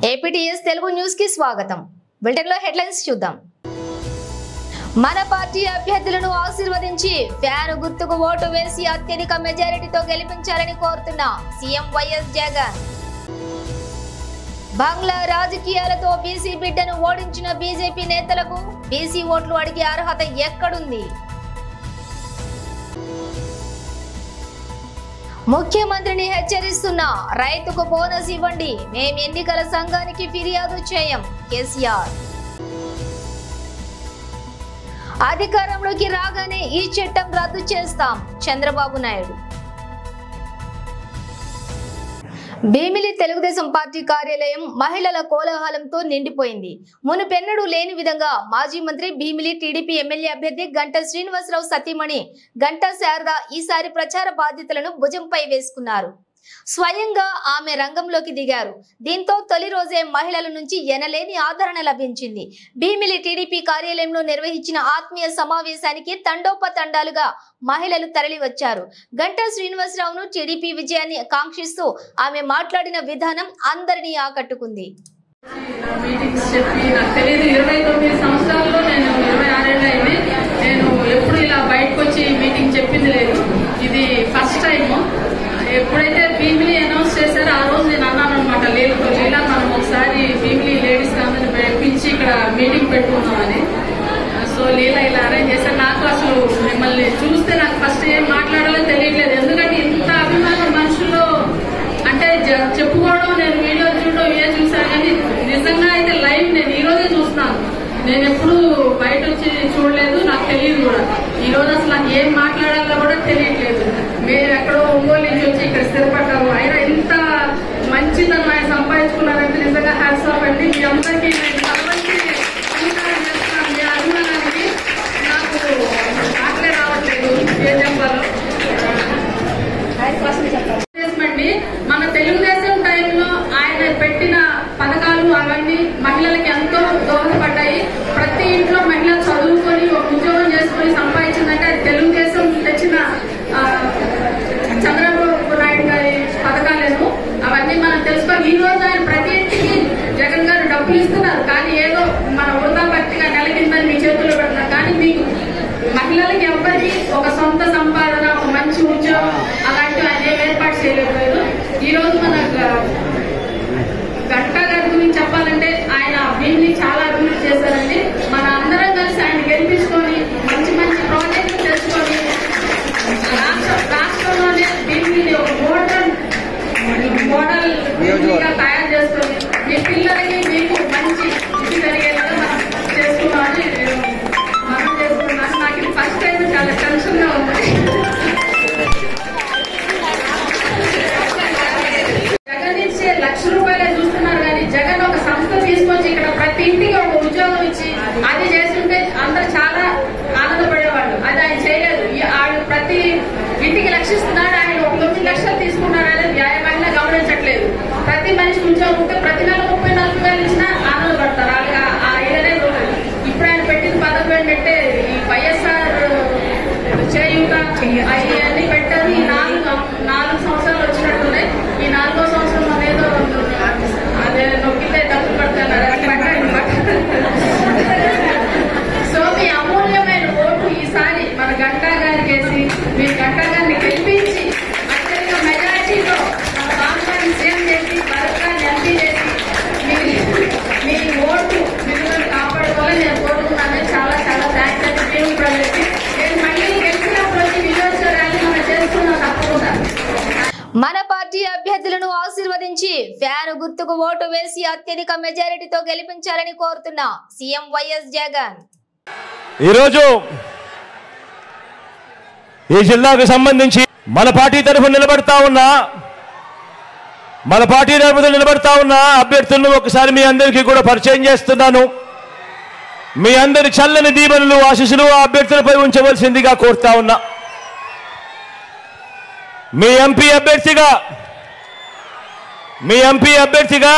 APTS Telugu news కి స్వాగతం. Bulletin లో హెడ్లైన్స్ చూద్దాం. మన పార్టీ అభ్యర్థులను ఆశీర్వదించి ఫ్యాన్ గుర్తుకు ఓటు వేసి అత్యధిక మెజారిటీతో గెలిపించాలని కోరుతున్న సీఎం వైఎస్ జగన్. బంగ్లా రాజకీయాలతో బీసీ బిడ్డను ఓడించిన బీజేపీ నేతలకు బీసీ ఓట్లు అడిగే అర్హత ఎక్కడుంది? ముఖ్యమంత్రిని హెచ్చరిస్తున్న రైతుకు బోనస్ ఇవ్వండి, మేం ఎన్నికల సంఘానికి ఫిర్యాదు చేయం కేసీఆర్. అధికారంలోకి రాగానే ఈ చట్టం రద్దు చేస్తాం చంద్రబాబు నాయుడు. భీమిలి తెలుగుదేశం పార్టీ కార్యాలయం మహిళల కోలాహలంతో నిండిపోయింది. మునుపెన్నడూ లేని విధంగా మాజీ మంత్రి భీమిలి టీడీపీ ఎమ్మెల్యే అభ్యర్థి గంటా శ్రీనివాసరావు సతీమణి గంటా శారద ఈసారి ప్రచార బాధ్యతలను భుజంపై వేసుకున్నారు. స్వయంగా ఆమె రంగంలోకి దిగారు. దీంతో తొలి రోజే మహిళల నుంచి ఎనలేని ఆదరణ లభించింది. భీమిలి టీడీపీ కార్యాలయంలో నిర్వహించిన ఆత్మీయ సమావేశానికి తండోపతండాలుగా మహిళలు తరలి వచ్చారు. గంటా శ్రీనివాసరావును టీడీపీ విజయాన్ని కాంక్షిస్తూ ఆమె మాట్లాడిన విధానం అందరినీ ఆకట్టుకుంది. ఎప్పుడైతే భీమిలి అనౌన్స్ చేశారో ఆ రోజు నేను అన్నాను అనమాట, లేదు ఇలా మనం ఒకసారి భీమిలి లేడీస్ అందరిని పిలిచి ఇక్కడ మీటింగ్ పెట్టుకున్నామని. సో లీలా ఇలా అరేంజ్ చేశారు. నాకు అసలు మిమ్మల్ని చూస్తే నాకు ఫస్ట్ ఏం మాట్లాడాలో తెలియట్లేదు. ఎందుకంటే ఇంత అభిమానం మనుషుల్లో అంటే చెప్పుకోవడం, నేను వీడియో చూడడం ఇవే చూసాను, కానీ నిజంగా అయితే లైవ్ నేను ఈ రోజే చూస్తున్నాను. నేను ఎప్పుడు బయట వచ్చి చూడలేదు, నాకు తెలియదు కూడా. ఈ రోజు అసలు నాకు ఏం మాట్లాడాలో కూడా తెలియట్లేదు. మీరు ఎక్కడో ఒంగోలు నుంచి వచ్చి ఇక్కడ స్థిరపడ్డారు, అయినా ఇంత మంచిదని ఆయన సంపాదించుకున్నారంటే నిజంగా హ్యాట్స్ ఆఫ్ అండి. మీ అందరికీ మీ అభిమానానికి నాకు మాటలే రావట్లేదు, ఏం చెప్పాలో. అండి, మన తెలుగుదేశం టైంలో ఆయన పెట్టిన పథకాలు అవన్నీ మహిళలకి ఎంతో దోహదపడ్డాయి. ప్రతి ఇంట్లో మహిళ చదువుకొని ఒక ఉద్యోగం చేసుకొని సంపాదించిందంటే అది తెలుగుదేశం తెచ్చిన చంద్రబాబు నాయుడు గారి పథకాలను అవన్నీ మనం తెలుసుకొని ఈ రోజు ఆయన ప్రతి ఇంటికి జగన్ గారు డబ్బులు ఇస్తున్నారు. కానీ ఏదో మన వృధా భక్తిగా నెలకిందని మీ చేతుల్లో పెడుతున్నారు. కానీ మీకు మహిళలకి ఎవ్వరికి ఒక సొంత సంపాదన, ఒక మంచి ఉద్యోగం అలాంటివి ఆయన ఏం ఏర్పాటు చేయలేకపోయారు. ఈ రోజు మన గంటా గారి గురించి చెప్పాలంటే ఆయన భీమిని చాలా అభివృద్ధి చేశారండి. మన అందరం కలిసి ఆయన గెలిపించుకొని మంచి మంచి ప్రాజెక్టులు తెచ్చుకొని రాష్ట్రంలోనే భీమిని ఒక మోడల్ తయారు చేసుకొని మీ పిల్లలకి మీకు మంచి ఇది జరిగేలాగా మనం చేసుకున్నామని మనం చేసుకున్నాను. నాకు ఇది ఫస్ట్ టైం చాలా టెన్షన్ గా ఉంది. జగన్ ఇచ్చే ₹1,00,000 చూస్తున్నారు, కానీ జగన్ ఒక సంస్థ తీసుకొచ్చి ఇక్కడ ప్రతి ఇంటికి ఒక ఉద్యోగం ఇచ్చి అది చేస్తుంటే అందరు చాలా ఆనందపడేవాళ్ళు. అది ఆయన చేయలేదు. ఆయన ప్రతి ఇంటికి లక్షిస్తున్నాడు, ఆయన ఒక 9 లక్షలు తీసుకున్నాడు అనేది న్యాయమైన గమనించట్లేదు. ప్రతి మనిషికి ఉద్యోగం ఉంటే ప్రతి నెల 30-40 ఇచ్చినా ఆనందపడతారు. ఆ ఇదనే ఇప్పుడు ఆయన పెట్టిన పథకం ఏంటంటే ఈ వైఎస్ఆర్ చేయూత అవన్నీ పెట్టారు. ఈ 4 సంవత్సరాలు వచ్చినట్టున్నాయి. ఈ 4వ సంవత్సరం అనేదో అదే నొక్కితే డబ్బులు పడతారు. సో మీ అమూల్యమైన ఓటు ఈసారి మన గంటా గారికి వేసి మీరు గంటా గారిని గెలిపించి అత్యధిక మెజారిటీతో మన రాష్ట్రాన్ని సీఎం చేసి భారతాన్ని ఎంపీ చేసి మీ ఓటు మిమ్మల్ని కాపాడుకోవాలని నేను కోరుకున్నాను. చాలా చాలా థ్యాంక్స్ అండి దేవుని ప్రజలకి. నేను మళ్ళీ గెలిచినప్పుడు వచ్చి విజయోత్సవ ర్యాలీ మనం చేసుకున్నాం తప్పకుండా. మన పార్టీ అభ్యర్థులను ఆశీర్వదించి ఫ్యాన్ గుర్తుకు ఓటు వేసి అత్యధిక మెజారిటీతో గెలిపించాలని కోరుతున్న సీఎం వైఎస్ జగన్. ఈరోజు ఈ జిల్లాకు సంబంధించి మన పార్టీ తరఫున నిలబడతా ఉన్న అభ్యర్థులను ఒకసారి మీ అందరికీ కూడా పరిచయం చేస్తున్నాను. మీ అందరి చల్లని దీవెనలు, ఆశీస్సులు ఆ అభ్యర్థులపై ఉంచవలసిందిగా కోరుతా ఉన్నా. మీ ఎంపీ అభ్యర్థిగా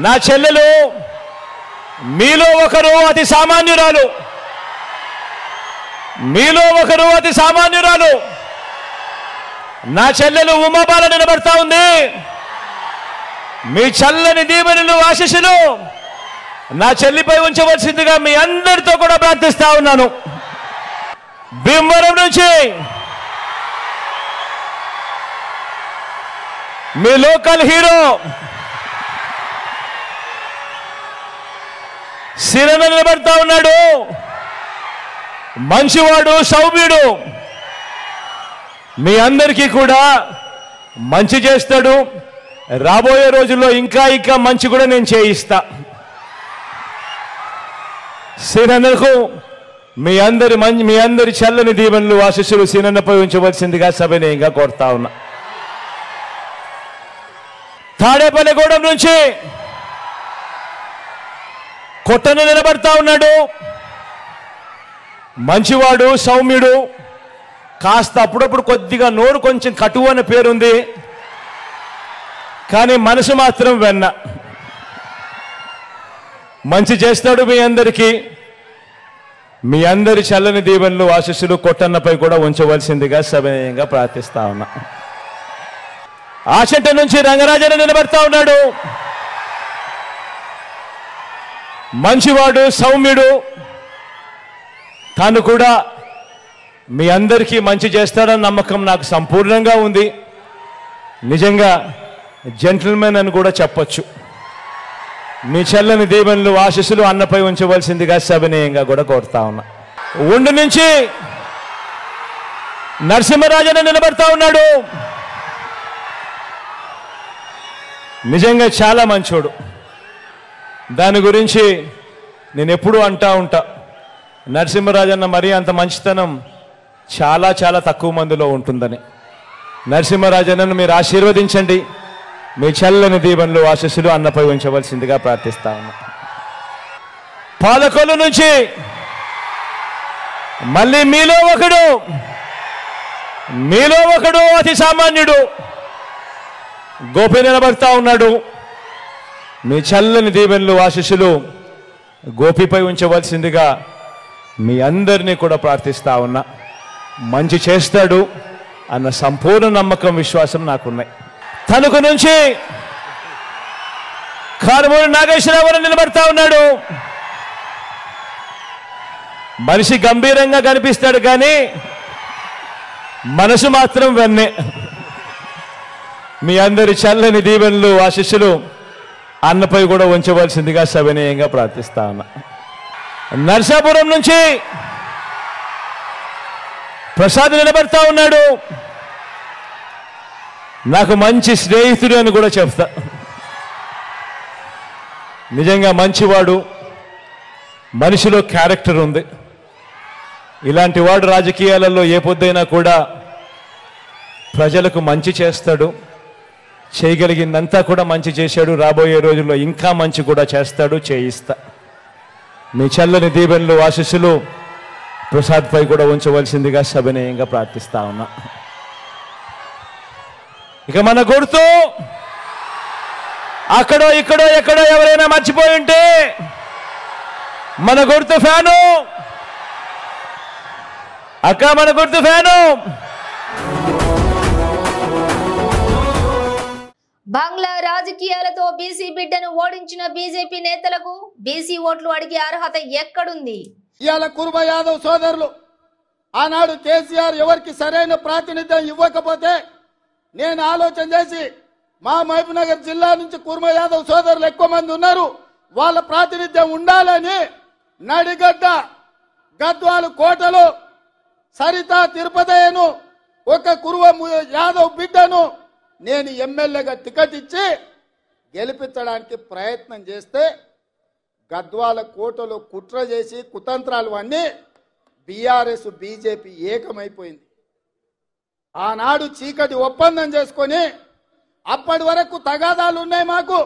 నా చెల్లెలు, మీలో ఒకరు అతి సామాన్యురాలు నా చెల్లెలు ఉమాబాల నిలబడతా ఉంది. మీ చల్లని దీవెనలు ఆశీస్సులు నా చెల్లిపై ఉంచవలసిందిగా మీ అందరితో కూడా ప్రార్థిస్తా ఉన్నాను. భీమవరం నుంచి మీ లోకల్ హీరో సిరన నిలబడతా ఉన్నాడు. మంచివాడు, సౌమ్యుడు, మీ అందరికీ కూడా మంచి చేస్తాడు. రాబోయే రోజుల్లో ఇంకా ఇంకా మంచి కూడా నేను చేయిస్తా. సిరన్నకు మీ అందరి చల్లని దీవెనలు ఆశీస్సులు సిరన్నపై ఉంచవలసిందిగా సవినయంగా కోరుతా ఉన్నా. తాడేపల్లిగూడెం నుంచి కొట్టను నిలబడతా ఉన్నాడు. మంచివాడు, సౌమ్యుడు, కాస్త అప్పుడప్పుడు కొద్దిగా నోరు కొంచెం కటువు అనే పేరుంది, కానీ మనసు మాత్రం వెన్న. మంచి చేస్తాడు. మీ అందరికీ మీ అందరి చల్లని దీవెనలు ఆశీస్సులు కొట్టన్నపై కూడా ఉంచవలసిందిగా సవినయంగా ప్రార్థిస్తా ఉన్నా. ఆచంట నుంచి రంగరాజన నిలబడతా ఉన్నాడు. మంచివాడు, సౌమ్యుడు, తాను కూడా మీ అందరికీ మంచి చేస్తాడన్న నమ్మకం నాకు సంపూర్ణంగా ఉంది. నిజంగా జెంటిల్మెన్ అని కూడా చెప్పొచ్చు. మీ చల్లని దీవెనలు ఆశీస్సులు అన్నపై ఉంచవలసిందిగా సవినయంగా కూడా కోరుతా ఉన్నా. ఉండి నుంచి నరసింహరాజన నిలబడతా ఉన్నాడు. నిజంగా చాలా మంచోడు. దాని గురించి నేను ఎప్పుడూ అంటా ఉంటా, నరసింహరాజన్న మరీ అంత మంచితనం చాలా చాలా తక్కువ మందిలో ఉంటుందని. నరసింహరాజన్నను మీరు ఆశీర్వదించండి. మీ చల్లని దీవెనలు ఆశీస్సులు అన్నపై ఉంచవలసిందిగా ప్రార్థిస్తా ఉన్నా. పాలకొల్లు నుంచి మళ్ళీ మీలో ఒకడు అతి సామాన్యుడు గోపి నిలబడతా ఉన్నాడు. మీ చల్లని దీవెనలు ఆశీస్సులు గోపిపై ఉంచవలసిందిగా మీ అందరినీ కూడా ప్రార్థిస్తా ఉన్నా. మంచి చేస్తాడు అన్న సంపూర్ణ నమ్మకం, విశ్వాసం నాకున్నాయి. తణుకు నుంచి కారుమూరి నాగేశ్వరరావు నిలబడతా ఉన్నాడు. మనిషి గంభీరంగా కనిపిస్తాడు, కానీ మనసు మాత్రం వెన్నే. మీ అందరి చల్లని దీవెనలు ఆశీస్సులు అన్నపై కూడా ఉంచవలసిందిగా సవినయంగా ప్రార్థిస్తా ఉన్నా. నర్సాపురం నుంచి ప్రసాద్ నిలబడతా ఉన్నాడు. నాకు మంచి స్నేహితుడు అని కూడా చెప్తా. నిజంగా మంచివాడు, మనిషిలో క్యారెక్టర్ ఉంది. ఇలాంటి వాడు రాజకీయాలలో ఏ పొద్దైనా కూడా ప్రజలకు మంచి చేస్తాడు. చేయగలిగిందంతా కూడా మంచి చేశాడు. రాబోయే రోజుల్లో ఇంకా మంచి కూడా చేస్తాడు, చేయిస్తా. మీ చల్లని దీవెనలు ఆశీస్సులు ప్రసాద్పై కూడా ఉంచవలసిందిగా సవినయంగా ప్రార్థిస్తా ఉన్నా. ఇక మన గుర్తు అక్కడో ఇక్కడో ఎక్కడో ఎవరైనా మర్చిపోయి ఉంటే మన గుర్తు ఫ్యాను అక్క, మన గుర్తు ఫ్యాను. బంగ్లా రాజకీయాలతో బీసీ బిడ్డను ఓడించిన బీజేపీ నేతలకు బీసీ ఓట్లు అడిగే అర్హత ఎక్కడుంది? ఇవాళ కుర్మ యాదవ్ సోదరులు ఆనాడు కేసీఆర్ ఎవరికి సరైన ప్రాతినిధ్యం ఇవ్వకపోతే నేను ఆలోచన చేసి మా మహబూబ్నగర్ జిల్లా నుంచి కుర్మ యాదవ్ సోదరులు ఎక్కువ మంది ఉన్నారు, వాళ్ళ ప్రాతినిధ్యం ఉండాలని నడిగడ్డ, గద్వాలు కోటలో సరిత తిరుపతయ్యను ఒక కుర్మ యాదవ్ బిడ్డను నేను ఎమ్మెల్యేగా టికెట్ ఇచ్చి గెలిపించడానికి ప్రయత్నం చేస్తే గద్వాల కోటలో కుట్ర చేసి కుతంత్రాలు అన్నీ బీఆర్ఎస్ బీజేపీ ఏకమైపోయింది. ఆనాడు చీకటి ఒప్పందం చేసుకొని అప్పటి వరకు తగాదాలు ఉన్నాయి మాకు,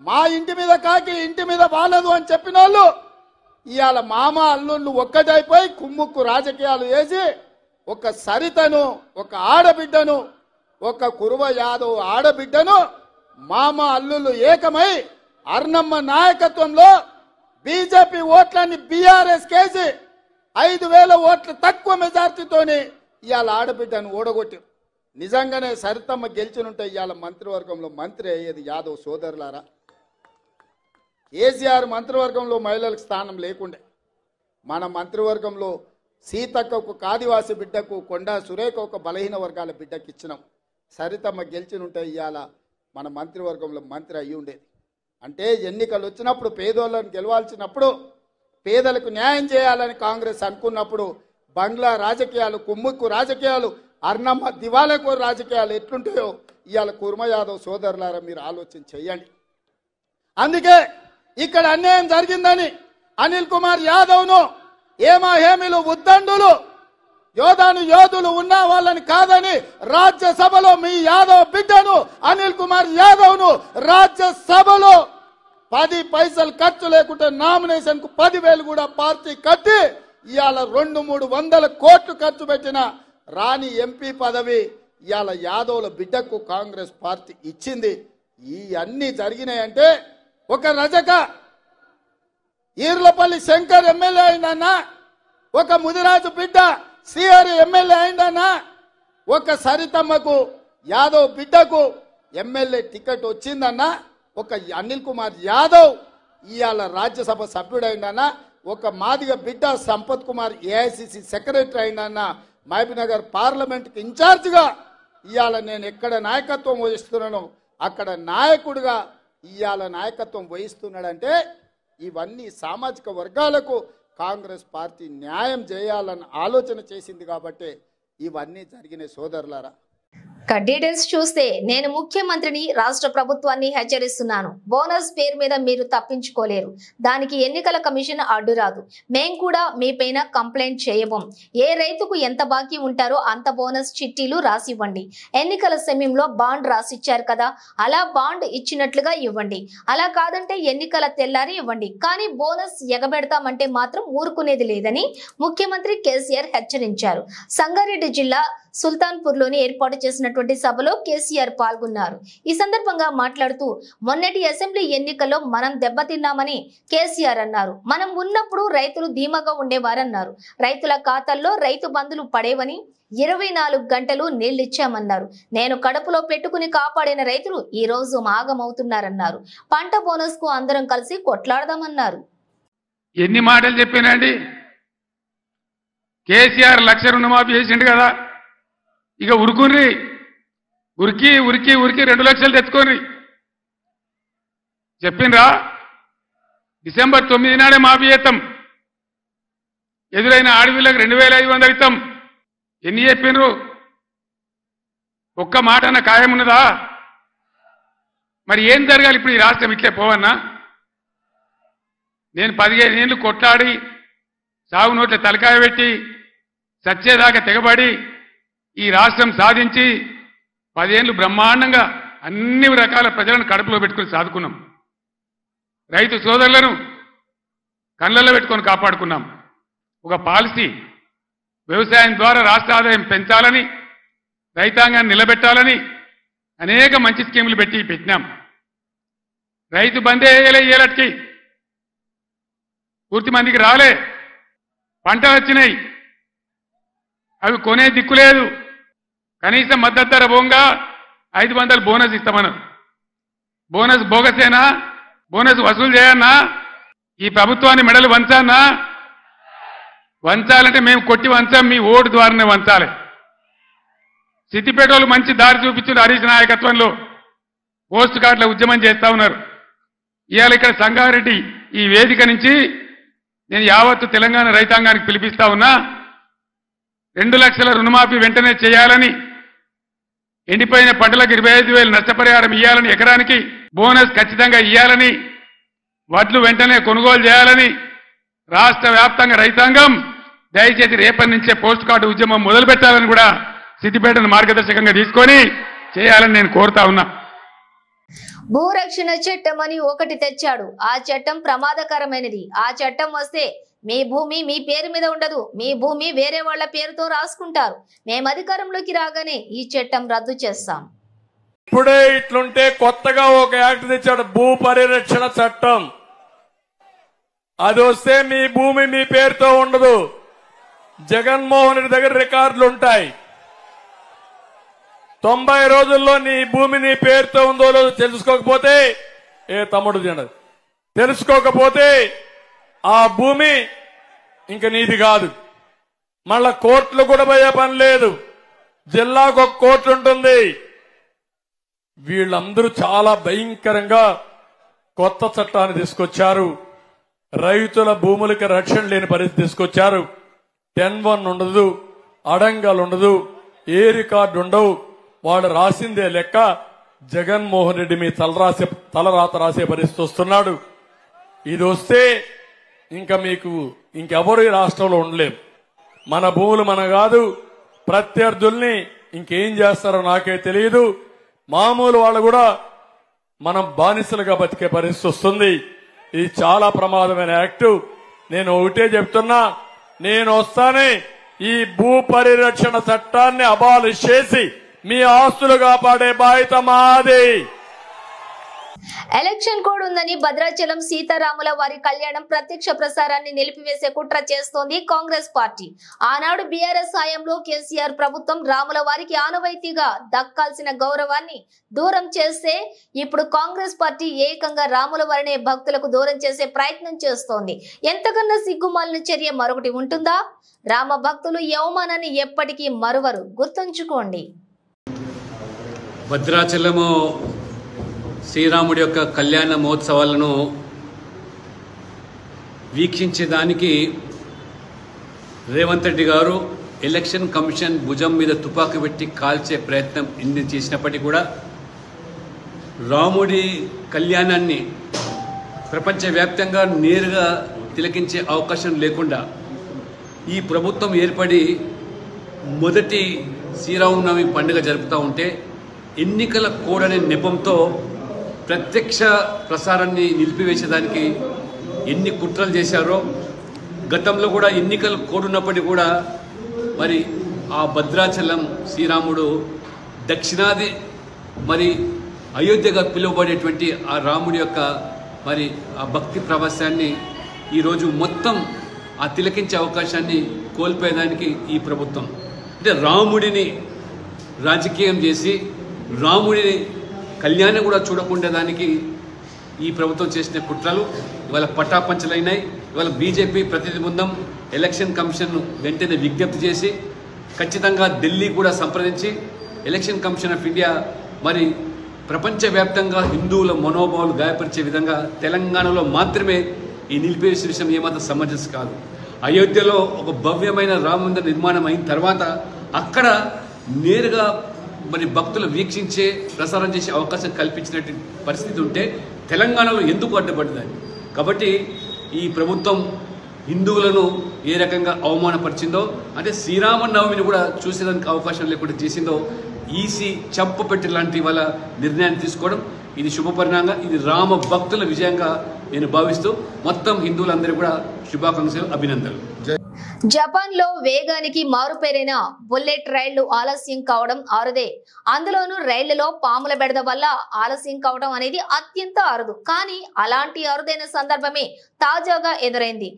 మా ఇంటి మీద కాకి ఇంటి మీద వాలదు అని చెప్పిన వాళ్ళు ఇవాళ మామ అల్లుళ్ళు ఒక్కటైపోయి కుమ్ముక్కు రాజకీయాలు వేసి ఒక సరితను, ఒక ఆడబిడ్డను, ఒక కురువ యాదవ్ ఆడబిడ్డను మామ అల్లుళ్ళు ఏకమై అర్నమ్మ నాయకత్వంలో బీజేపీ ఓట్లని బీఆర్ఎస్ కేసి 5,000 ఓట్ల తక్కువ మెజార్టీతోని ఇవాళ ఆడబిడ్డను ఓడగొట్టారు. నిజంగానే సరితమ్మ గెలిచినుంటే ఇవాళ మంత్రివర్గంలో మంత్రి అయ్యేది యాదవ్ సోదరులారా. కేసీఆర్ మంత్రివర్గంలో మహిళలకు స్థానం లేకుండే. మన మంత్రివర్గంలో సీతక్క ఒక ఆదివాసి బిడ్డకు, కొండా సురేఖ ఒక బలహీన వర్గాల బిడ్డకి ఇచ్చినాం. సరితమ్మ గెలిచినుంటే ఇవాళ మన మంత్రివర్గంలో మంత్రి అయ్యి ఉండేది. అంటే ఎన్నికలు వచ్చినప్పుడు పేదోళ్ళని గెలవాల్సినప్పుడు పేదలకు న్యాయం చేయాలని కాంగ్రెస్ అనుకున్నప్పుడు బంగ్లా రాజకీయాలు, కుమ్ముక్కు రాజకీయాలు, అర్ణమ్మ దివాళాకు రాజకీయాలు ఎట్లుంటాయో ఇవాళ కుర్మ యాదవ్ సోదరులారా మీరు ఆలోచన చెయ్యండి. అందుకే ఇక్కడ అన్యాయం జరిగిందని అనిల్ కుమార్ యాదవ్ను హేమీలు ఉద్దండులు యోధులు ఉన్న వాళ్ళని కాదని రాజ్యసభలో మీ యాదవ్ బిడ్డను అనిల్ కుమార్ యాదవ్ను రాజ్యసభలో 10 పైసలు ఖర్చు లేకుంటే నామినేషన్ కు 10,000 కూడా పార్టీ కట్టి ఇవాళ 200-300 కోట్లు ఖర్చు పెట్టిన రాని ఎంపీ పదవి ఇవాళ యాదవ్ల బిడ్డకు కాంగ్రెస్ పార్టీ ఇచ్చింది. ఈ అన్ని జరిగినాయంటే ఒక రజక ఈర్లపల్లి శంకర్ ఎమ్మెల్యే అయిందన్నా, ఒక ముదిరాజు బిడ్డ శ్రీహరి ఎమ్మెల్యే అయిందన్నా, ఒక సరితమ్మకు యాదవ్ బిడ్డకు ఎమ్మెల్యే టికెట్ వచ్చిందన్నా, ఒక అనిల్ కుమార్ యాదవ్ ఇవాళ రాజ్యసభ సభ్యుడైందన్నా, ఒక మాదిగ బిడ్డ సంపత్ కుమార్ ఏఐసిసి సెక్రటరీ అయిందన్నా, మహబూబ్నగర్ పార్లమెంట్కి ఇన్ఛార్జిగా ఇవాళ నేను ఎక్కడ నాయకత్వం వహిస్తున్నానో అక్కడ నాయకుడిగా ఇవాళ నాయకత్వం వహిస్తున్నాడంటే ఇవన్నీ సామాజిక వర్గాలకు కాంగ్రెస్ పార్టీ న్యాయం చేయాలని ఆలోచన చేసింది కాబట్టి ఇవన్నీ జరిగిన సోదరులారా. డీటెయిల్స్ చూస్తే నేను ముఖ్యమంత్రిని, రాష్ట్ర ప్రభుత్వాన్ని హెచ్చరిస్తున్నాను. బోనస్ పేరు మీద మీరు తప్పించుకోలేరు. దానికి ఎన్నికల కమిషన్ అడ్డురాదు. మేం కూడా మీపైన కంప్లైంట్ చేయబోం. ఏ రైతుకు ఎంత బాకీ ఉంటారో అంత బోనస్ చిట్టీలు రాసివ్వండి. ఎన్నికల సమయంలో బాండ్ రాసిచ్చారు కదా, అలా బాండ్ ఇచ్చినట్లుగా ఇవ్వండి. అలా కాదంటే ఎన్నికల తెల్లారి ఇవ్వండి. కానీ బోనస్ ఎగబెడతామంటే మాత్రం ఊరుకునేది లేదని ముఖ్యమంత్రి కేసీఆర్ హెచ్చరించారు. సంగారెడ్డి జిల్లా సుల్తాన్పూర్లోని ఏర్పాటు చేసినటువంటి సభలో కేసీఆర్ పాల్గొన్నారు. ఈ సందర్భంగా మాట్లాడుతూ మొన్నటి అసెంబ్లీ ఎన్నికల్లో మనం దెబ్బతిన్నామని కేసీఆర్ అన్నారు. మనం ఉన్నప్పుడు రైతులు ధీమాగా ఉండేవారన్నారు. రైతుల ఖాతాల్లో రైతు బంధులు పడేవని 24 గంటలు నీళ్లిచ్చామన్నారు. నేను కడుపులో పెట్టుకుని కాపాడిన రైతులు ఈ రోజు మాగమవుతున్నారన్నారు. పంట బోనస్ కు అందరం కలిసి కొట్లాడదామన్నారు. ఎన్ని మాటలు చెప్పానండి. కేసీఆర్ 1,00,000 రుణమాఫీ చేసిండు కదా, ఇక ఉరికి 2 లక్షలు తెచ్చుకోని చెప్పిండ్రా. డిసెంబర్ 9 నాడే మాఫీ చేస్తాం. ఎదురైన ఆడవిళ్ళకి 2,500 ఇస్తాం. ఎన్ని చెప్పిండ్రు? ఒక్క మాట అన్న ఖాయం ఉన్నదా? మరి ఏం జరగాలి ఇప్పుడు ఈ రాష్ట్రం ఇట్లే పోవన్నా? నేను 15 ఏళ్ళు కొట్లాడి సాగు నోట్ల తలకాయ పెట్టి సచ్చేదాకా తెగబడి ఈ రాష్ట్రం సాధించి 10 ఏళ్ళు బ్రహ్మాండంగా అన్ని రకాల ప్రజలను కడుపులో పెట్టుకుని సాదుకున్నాం. రైతు సోదరులను కళ్ళల్లో పెట్టుకొని కాపాడుకున్నాం. ఒక పాలసీ వ్యవసాయం ద్వారా రాష్ట్ర ఆదాయం పెంచాలని, రైతాంగాన్ని నిలబెట్టాలని అనేక మంచి స్కీములు పెట్టినాం. రైతు బందే ఏలటికి పూర్తి మందికి రాలే. పంటలు వచ్చినాయి, అవి కొనే దిక్కు లేదు. కనీసం మద్దతు ధర పోగా 500 బోనస్ ఇస్తామన్నారు. బోనస్ బోగసేనా? బోనస్ వసూలు చేయన్నా? ఈ ప్రభుత్వాన్ని మెడలు వంచానా? వంచాలంటే మేము కొట్టి వంచాం, మీ ఓటు ద్వారానే వంచాలి. సిద్దిపేట వాళ్ళు మంచి దారి చూపించిన హరీష్ నాయకత్వంలో పోస్ట్ కార్డుల ఉద్యమం చేస్తా ఉన్నారు. ఇవాళ ఇక్కడ సంగారెడ్డి ఈ వేదిక నుంచి నేను యావత్తు తెలంగాణ రైతాంగానికి పిలిపిస్తా ఉన్నా. 2 లక్షల రుణమాఫీ వెంటనే చేయాలని, ఎండిపోయిన పంటలకు 25,000 నష్టపరిహారం ఇవ్వాలని, ఎకరానికి బోనస్ ఖచ్చితంగా ఇవ్వాలని, వడ్లు వెంటనే కొనుగోలు చేయాలని రాష్ట్ర వ్యాప్తంగా రైతాంగం దయచేసి రేపటి నుంచే పోస్ట్ కార్డు ఉద్యమం మొదలు పెట్టాలని కూడా సిద్దిపేటను మార్గదర్శకంగా తీసుకొని చేయాలని నేను కోరుతా ఉన్నా. భూరక్షణ చట్టం అని ఒకటి తెచ్చాడు. ఆ చట్టం ప్రమాదకరమైనది. ఆ చట్టం వస్తే మీ భూమి మీ పేరు మీద ఉండదు. మీ భూమి వేరే వాళ్ళ పేరుతో రాసుకుంటారు. మేము అధికారంలోకి రాగానే ఈ చట్టం రద్దు చేస్తాం. ఇప్పుడే ఇట్లుంటే కొత్తగా ఒక యాక్ట్ తెచ్చాడు, భూ పరిరక్షణ చట్టం. అది వస్తే మీ భూమి మీ పేరుతో ఉండదు. జగన్మోహన్ రెడ్డి దగ్గర రికార్డులు ఉంటాయి. 90 రోజుల్లో నీ భూమి నీ పేరుతో ఉందో లేదో తెలుసుకోకపోతే తమ్ముడు తినదు. తెలుసుకోకపోతే ఆ భూమి ఇంక నీది కాదు. మళ్ళా కోర్టులు కూడా పోయే పని లేదు. జిల్లాకు ఒక కోర్టు ఉంటుంది. వీళ్ళందరూ చాలా భయంకరంగా కొత్త చట్టాన్ని తీసుకొచ్చారు. రైతుల భూములకి రక్షణ లేని పరిస్థితి తీసుకొచ్చారు. 10-1 ఉండదు, అడంగాలు ఉండదు, ఏ రికార్డు ఉండవు. వాడు రాసిందే లెక్క. జగన్మోహన్ రెడ్డి మీ తలరాత రాసే పరిస్థితి వస్తున్నాడు. ఇది వస్తే ఇంకా మీకు ఇంకెవరు ఈ రాష్ట్రంలో ఉండలేం. మన భూములు మన కాదు. ప్రత్యర్థుల్ని ఇంకేం చేస్తారో నాకే తెలియదు. మామూలు వాళ్ళు కూడా మనం బానిసలుగా బతికే పరిస్థితి వస్తుంది. ఇది చాలా ప్రమాదమైన యాక్టు. నేను ఒకటే చెప్తున్నా, నేను వస్తానే ఈ భూ పరిరక్షణ చట్టాన్ని అబాలిష్ చేసి మీ ఆస్తులు కాపాడే బాధ్యత మాది. ఎలక్షన్ కోడ్ ఉందని భద్రాచలం సీతారాముల వారి కళ్యాణం ప్రత్యక్ష ప్రసారాన్ని నిలిపివేసే కుట్ర చేస్తోంది కాంగ్రెస్ పార్టీ. ఆనాడు బీఆర్ఎస్ హయాంలో కేసీఆర్ ప్రభుత్వం రాముల వారికి ఆనవాయితీగా దక్కాల్సిన గౌరవాన్ని దూరం చేస్తే ఇప్పుడు కాంగ్రెస్ పార్టీ ఏకంగా రాముల వారిని భక్తులకు దూరం చేసే ప్రయత్నం చేస్తోంది. ఎంతకన్నా సిగ్గుమాలిన చర్య మరొకటి ఉంటుందా? రామ భక్తులు ఈ అవమానాన్ని ఎప్పటికీ మరువరు, గుర్తుంచుకోండి. భద్రాచలము శ్రీరాముడి యొక్క కళ్యాణ మహోత్సవాలను వీక్షించేదానికి రేవంత్ రెడ్డి గారు ఎలక్షన్ కమిషన్ భుజం మీద తుపాకీ పెట్టి కాల్చే ప్రయత్నం ఎన్ని చేసినప్పటికీ కూడా రాముడి కళ్యాణాన్ని ప్రపంచవ్యాప్తంగా నేరుగా తిలకించే అవకాశం లేకుండా ఈ ప్రభుత్వం ఏర్పడి మొదటి శ్రీరామనవమి పండుగ జరుపుతూ ఉంటే ఎన్నికల కోడ్ అనే నెపంతో ప్రత్యక్ష ప్రసారాన్ని నిలిపివేసేదానికి ఎన్ని కుట్రలు చేశారో, గతంలో కూడా ఎన్నికల కోడ్ ఉన్నప్పటికీ కూడా మరి ఆ భద్రాచలం శ్రీరాముడు దక్షిణాది మరి అయోధ్యగా పిలువబడేటువంటి ఆ రాముడి యొక్క మరి ఆ భక్తి ప్రవాసాన్ని ఈరోజు మొత్తం ఆ తిలకించే అవకాశాన్ని కోల్పోయేదానికి ఈ ప్రభుత్వం అంటే రాముడిని రాజకీయం చేసి రాముడిని కళ్యాణం కూడా చూడకుండా దానికి ఈ ప్రభుత్వం చేసిన కుట్రలు ఇవాళ పటాపంచలైనాయి. ఇవాళ బీజేపీ ప్రతినిధి బృందం ఎలక్షన్ కమిషన్ను వెంటనే విజ్ఞప్తి చేసి ఖచ్చితంగా ఢిల్లీ కూడా సంప్రదించి ఎలక్షన్ కమిషన్ ఆఫ్ ఇండియా మరి ప్రపంచవ్యాప్తంగా హిందువుల మనోభావాలు గాయపరిచే విధంగా తెలంగాణలో మాత్రమే ఈ నిలిపేసే విషయం ఏమాత్రం సమంజసం కాదు. అయోధ్యలో ఒక భవ్యమైన రామ మందిర నిర్మాణం అయిన తర్వాత అక్కడ నేరుగా మరి భక్తులు వీక్షించే ప్రసారం చేసే అవకాశం కల్పించినట్టు పరిస్థితి ఉంటే తెలంగాణలో ఎందుకు అడ్డుపడ్డదని. కాబట్టి ఈ ప్రభుత్వం హిందువులను ఏ రకంగా అవమానపరిచిందో అంటే శ్రీరామనవమిని కూడా చూసేదానికి అవకాశం లేకుండా చేసిందో ఈసీ చంపపెట్టి లాంటి వాళ్ళ నిర్ణయాన్ని తీసుకోవడం ఇది శుభపరిణామంగా, ఇది రామ భక్తుల విజయంగా నేను భావిస్తూ మొత్తం హిందువులందరూ కూడా శుభాకాంక్షలు, అభినందనలు. జపాన్ లో వేగానికి మారుపేరైన బుల్లెట్ రైళ్లు ఆలస్యం కావడం అరుదే. అందులోనూ రైళ్లలో పాముల బెడద వల్ల ఆలస్యం కావడం అనేది అత్యంత అరుదు. కానీ అలాంటి అరుదైన సందర్భమే తాజాగా ఎదురైంది.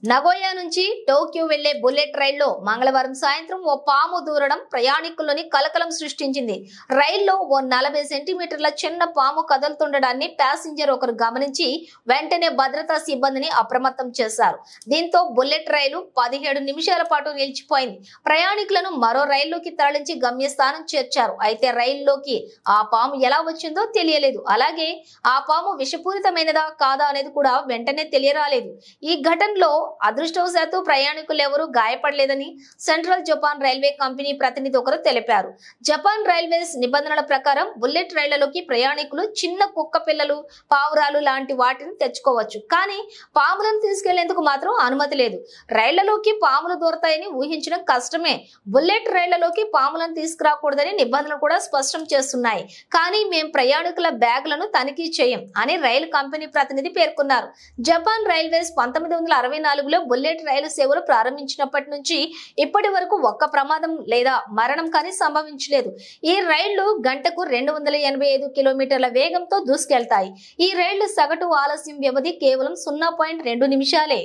నగోయా నుంచి టోక్యో వెళ్లే బుల్లెట్ రైల్లో మంగళవారం సాయంత్రం ఓ పాము దూరడం ప్రయాణికుల్లోని కలకలం సృష్టించింది. రైల్లో ఓ 40 సెంటీమీటర్ల చిన్న పాము కదులుతుండడాన్ని ప్యాసింజర్ ఒకరు గమనించి వెంటనే భద్రతా సిబ్బందిని అప్రమత్తం చేశారు. దీంతో బుల్లెట్ రైలు 17 నిమిషాల పాటు నిలిచిపోయింది. ప్రయాణికులను మరో రైల్లోకి తరలించి గమ్యస్థానం చేర్చారు. అయితే రైల్లోకి ఆ పాము ఎలా వచ్చిందో తెలియలేదు. అలాగే ఆ పాము విషపూరితమైనదా కాదా అనేది కూడా వెంటనే తెలియరాలేదు. ఈ ఘటనలో అదృష్టవశాత్తు ప్రయాణికులు ఎవరూ గాయపడలేదని సెంట్రల్ జపాన్ రైల్వే కంపెనీ ప్రతినిధి ఒకరు తెలిపారు. జపాన్ రైల్వేస్ నిబంధనల ప్రకారం బుల్లెట్ రైళ్లలోకి ప్రయాణికులు చిన్న కుక్క పిల్లలు, పావురాలు లాంటి వాటిని తెచ్చుకోవచ్చు. కానీ పాములను తీసుకెళ్లేందుకు మాత్రం అనుమతి లేదు. రైళ్లలోకి పాములు దూరతాయని ఊహించడం కష్టమే. బుల్లెట్ రైళ్లలోకి పాములను తీసుకురాకూడదని నిబంధనలు కూడా స్పష్టం చేస్తున్నాయి. కానీ మేం ప్రయాణికుల బ్యాగులను తనిఖీ చేయం అని రైలు కంపెనీ ప్రతినిధి పేర్కొన్నారు. జపాన్ రైల్వేస్ 1964లో బుల్లెట్ రైలు సేవలు ప్రారంభించినప్పటి నుంచి ఇప్పటి వరకు ఒక్క ప్రమాదం లేదా మరణం కానీ సంభవించలేదు. ఈ రైళ్లు గంటకు 285 కిలోమీటర్ల వేగంతో దూసుకెళ్తాయి. ఈ రైళ్లు సగటు ఆలస్యం వ్యవధి కేవలం 0.2 నిమిషాలే.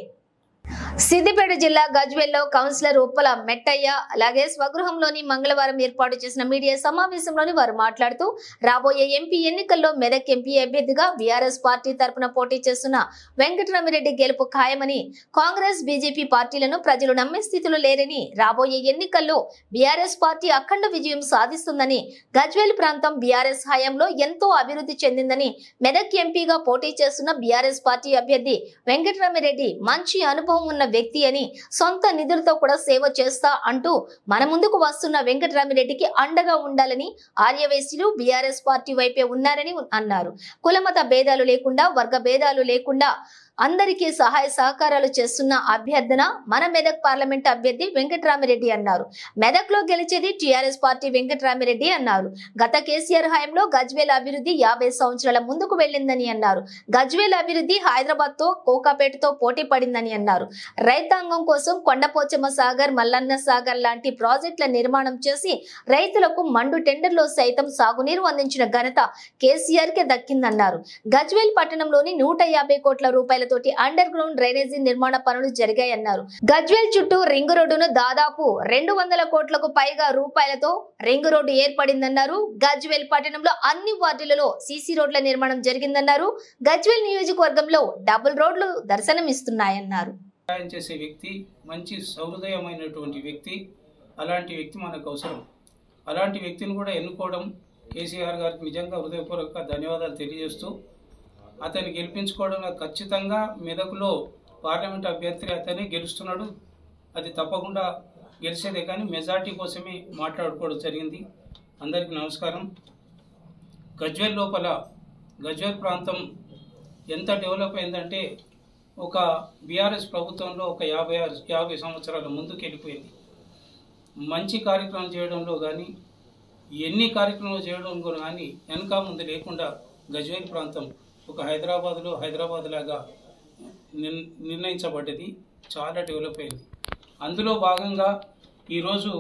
సిద్దిపేట జిల్లా గజ్వేల్లో కౌన్సిలర్ ఉప్పల మెట్టయ్య అలాగే స్వగృహంలోని మంగళవారం ఏర్పాటు చేసిన మీడియా సమావేశంలోని వారు మాట్లాడుతూ రాబోయే ఎంపీ ఎన్నికల్లో మెదక్ ఎంపీ అభ్యర్థిగా బీఆర్ఎస్ పార్టీ తరపున పోటీ చేస్తున్న వెంకటరామిరెడ్డి గెలుపు ఖాయమని, కాంగ్రెస్ బీజేపీ పార్టీలను ప్రజలు నమ్మే స్థితిలో లేరని, రాబోయే ఎన్నికల్లో బీఆర్ఎస్ పార్టీ అఖండ విజయం సాధిస్తుందని, గజ్వేల్ ప్రాంతం బీఆర్ఎస్ హయాంలో ఎంతో అభివృద్ధి చెందిందని, మెదక్ ఎంపీగా పోటీ చేస్తున్న బీఆర్ఎస్ పార్టీ అభ్యర్థి వెంకటరామిరెడ్డి మంచి అనుభవం ఉన్న వ్యక్తి అని, సొంత నిధులతో కూడా సేవ చేస్తా అంటూ మన ముందుకు వస్తున్న వెంకటరామిరెడ్డికి అండగా ఉండాలని, ఆర్యవేశీలు బీఆర్ఎస్ పార్టీ వైపే ఉన్నారని అన్నారు. కులమత భేదాలు లేకుండా, వర్గ భేదాలు లేకుండా అందరికీ సహాయ సహకారాలు చేస్తున్న అభ్యర్థన మన మెదక్ పార్లమెంట్ అభ్యర్థి వెంకటరామిరెడ్డి అన్నారు. మెదక్ లో గెలిచేది టీఆర్ఎస్ పార్టీ వెంకటరామిరెడ్డి అన్నారు. గత కేసీఆర్ హయాంలో గజ్వేల్ అభివృద్ధి 50 సంవత్సరాల ముందుకు వెళ్లిందని అన్నారు. గజ్వేల్ అభివృద్ధి హైదరాబాద్ తో కోకాపేటతో పోటీ పడిందని అన్నారు. రైతాంగం కోసం కొండపోచమ్మ సాగర్, మల్లన్న సాగర్ లాంటి ప్రాజెక్టుల నిర్మాణం చేసి రైతులకు మండు టెండర్లో సైతం సాగునీరు అందించిన ఘనత కేసీఆర్ కే దక్కిందన్నారు. గజ్వేల్ పట్టణంలోని 150 కోట్ల రూపాయల తోటి అండర్ గ్రౌండ్ డ్రైనేజీ నిర్మాణ పనులు జరిగాయన్నారు. గజ్వేల్ చుట్టూ రింగు రోడ్డును దాదాపు 200 కోట్లకు పైగా రూపాయలతో రింగు రోడ్డు ఏర్పడిందన్నారు. గజ్వేల్ పట్టణంలో అన్ని వార్డులలో సీసీ రోడ్ల నిర్మాణం జరిగిందన్నారు. గజ్వేల్ నియోజకవర్గంలో డబుల్ రోడ్లు దర్శనమిస్తున్నాయన్నారు. చేసే వ్యక్తి, మంచి సౌహృదయమైనటువంటి వ్యక్తి, అలాంటి వ్యక్తి మనకు అవసరం. అలాంటి వ్యక్తిని కూడా ఎన్నుకోవడం కేసీఆర్ గారికి నిజంగా హృదయపూర్వక ధన్యవాదాలు తెలియజేస్తూ, అతన్ని గెలిపించుకోవడంలో ఖచ్చితంగా మెదకులో పార్లమెంట్ అభ్యర్థి అతనే గెలుస్తున్నాడు. అది తప్పకుండా గెలిచేదే, కానీ మెజార్టీ కోసమే మాట్లాడుకోవడం జరిగింది. అందరికీ నమస్కారం. గజ్వేల్ లోపల, గజ్వేల్ ప్రాంతం ఎంత డెవలప్ అయిందంటే ఒక బీఆర్ఎస్ ప్రభుత్వంలో ఒక 50 సంవత్సరాల ముందుకు వెళ్ళిపోయింది. మంచి కార్యక్రమం చేయడంలో కానీ, ఎన్ని కార్యక్రమాలు చేయడంలో కానీ వెనక ముందు లేకుండా గజ్వేల్ ప్రాంతం ఒక హైదరాబాద్ లాగా నిర్ణయించబడ్డది. చాలా డెవలప్ అయింది. అందులో భాగంగా ఈరోజు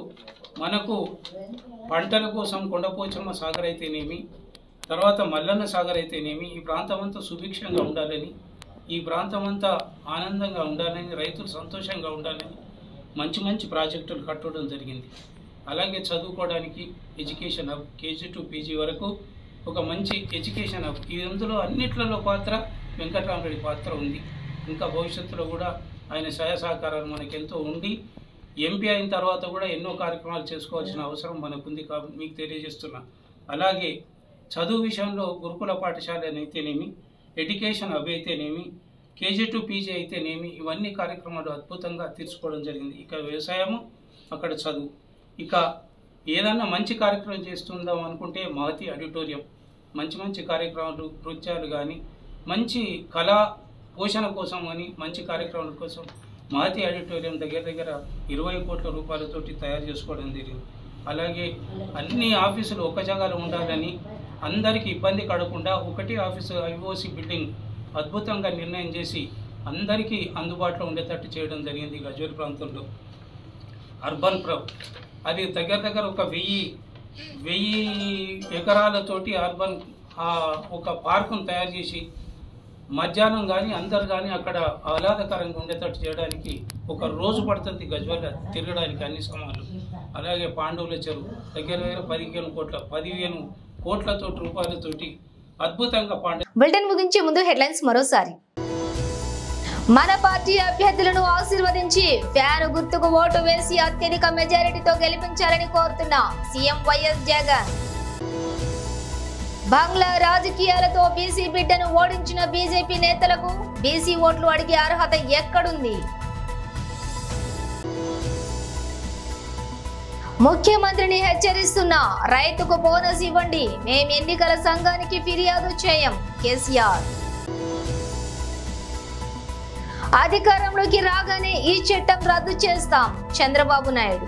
మనకు పంటల కోసం కొండపోచమ్మ సాగర్ అయితేనేమి, తర్వాత మల్లన్న సాగర్ అయితేనేమి, ఈ ప్రాంతం అంతా సుభిక్షంగా ఉండాలని, ఈ ప్రాంతం అంతా ఆనందంగా ఉండాలని, రైతులు సంతోషంగా ఉండాలని మంచి ప్రాజెక్టులు కట్టడం జరిగింది. అలాగే చదువుకోవడానికి education hub, KG to PG వరకు ఒక మంచి ఎడ్యుకేషన్ హబ్. ఇందులో అన్నిట్లలో పాత్ర వెంకటరామిరెడ్డి పాత్ర ఉంది. ఇంకా భవిష్యత్తులో కూడా ఆయన సహాయ సహకారాలు మనకెంతో ఉండి, ఎంపీ అయిన తర్వాత కూడా ఎన్నో కార్యక్రమాలు చేసుకోవాల్సిన అవసరం మనకుంది కాబట్టి మీకు తెలియజేస్తున్నా. అలాగే చదువు విషయంలో గురుకుల పాఠశాల అయితేనేమి, ఎడ్యుకేషన్ హబ్ అయితేనేమి, KG to PG అయితేనేమి, ఇవన్నీ కార్యక్రమాలు అద్భుతంగా తీర్చుకోవడం జరిగింది. ఇక వ్యవసాయము, అక్కడ చదువు. ఇక ఏదన్నా మంచి కార్యక్రమం చేస్తుందాం అనుకుంటే మహతి ఆడిటోరియం, మంచి కార్యక్రమాలు, నృత్యాలు కానీ, మంచి కళా పోషణ కోసం కానీ, మంచి కార్యక్రమాల కోసం మహతి ఆడిటోరియం దగ్గర 20 కోట్ల రూపాయలతోటి తయారు చేసుకోవడం జరిగింది. అలాగే అన్ని ఆఫీసులు ఒక జాగాలో ఉండాలని, అందరికీ ఇబ్బంది కడకుండా ఒకటి ఆఫీసు IOC బిల్డింగ్ అద్భుతంగా నిర్ణయం చేసి అందరికీ అందుబాటులో ఉండేటట్టు చేయడం జరిగింది. గజ్వేల్ ప్రాంతంలో అర్బన్ అది దగ్గర ఒక 1000 ఎకరాలతోటి అర్బన్ ఒక పార్కును తయారు చేసి మధ్యాహ్నం కానీ అందరు కానీ అక్కడ ఆహ్లాదకరంగా ఉండేటట్టు చేయడానికి ఒక రోజు పడుతుంది గజ్వేల్ తిరగడానికి అన్ని సమయాలు. అలాగే పాండవుల చెరువు దగ్గర 15 కోట్ల రూపాయలతోటి అద్భుతంగా బులెటిన్ ముగించే ముందు హెడ్లైన్స్ మరోసారి. మన పార్టీ అభ్యర్థులను ఆశీర్వదించి ఫ్యాన్ గుర్తుకు ఓటు వేసి అత్యధిక మెజారిటీతో గెలిపించాలని కోరుతున్న సీఎం వైఎస్ జగన్. బంగ్లా రాజకీయాలతో బీసీ బిడ్డను ఓడించిన బీజేపీ నేతలకు బీసీ ఓట్లు అడిగే అర్హత ఎక్కడుంది? ముఖ్యమంత్రిని హెచ్చరిస్తున్న రైతుకు బోనస్ ఇవ్వండి, మేం ఎన్నికల సంఘానికి ఫిర్యాదు చేయం కేసీఆర్. అధికారంలోకి రాగానే ఈ చట్టం రద్దు చేస్తాం చంద్రబాబు నాయుడు.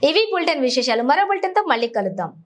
ఇవి బులెటిన్ విశేషాలు. మరో బులెటిన్తో మళ్ళీ కలుద్దాం.